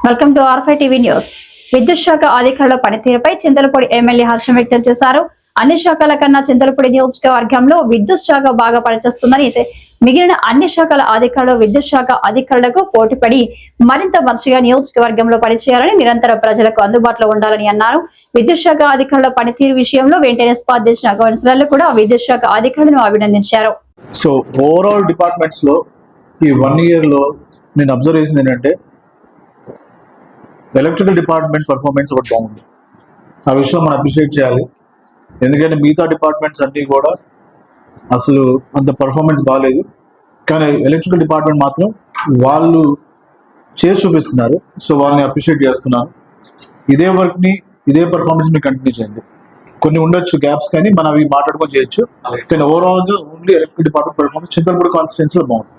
Welcome to R5 TV news. విద్యుత్ శాఖ అధికారుల పనితీరుపై చింతలపూడి ఎమ్మెల్యే హర్షం వ్యక్తం చేశారు. అన్ని శాఖల కన్నా చింతలపూడి నియోజకవర్గంలో విద్యుత్ శాఖ బాగా పనిచేస్తుందని, మిగిలిన అన్ని శాఖల అధికారులు విద్యుత్ శాఖ అధికారులకు పోటీపడి మరింత మంచిగా నియోజకవర్గంలో పనిచేయాలని, నిరంతరం ప్రజలకు అందుబాటులో ఉండాలని అన్నారు. విద్యుత్ శాఖ అధికారుల పనితీరు విషయంలో వెంటనే స్పందించిన కౌన్సిలర్లు కూడా విద్యుత్ శాఖ అధికారులను అభినందించారు. సో ఓవరాల్ డిపార్ట్మెంట్స్ లో ఈ 1 year లో నేను అబ్జర్వ్ చేసింది ఏంటంటే ఎలక్ట్రికల్ డిపార్ట్మెంట్ పర్ఫార్మెన్స్ ఒకటి బాగుంది. ఆ విషయం మనం అప్రిషియేట్ చేయాలి. ఎందుకంటే మిగతా డిపార్ట్మెంట్స్ అన్నీ కూడా అసలు అంత పర్ఫార్మెన్స్ బాగాలేదు, కానీ ఎలక్ట్రికల్ డిపార్ట్మెంట్ మాత్రం వాళ్ళు చేసి చూపిస్తున్నారు. సో వాళ్ళని అప్రిషియేట్ చేస్తున్నాను. ఇదే వర్క్ని ఇదే పర్ఫార్మెన్స్ని కంటిన్యూ చేయండి. కొన్ని ఉండొచ్చు గ్యాప్స్, కానీ మనం అవి మాట్లాడుకొని చేయొచ్చు. కానీ ఓవరాల్గా only electrical department performance Chintalapudi కాన్స్టిట్యున్సీలో బాగుంది.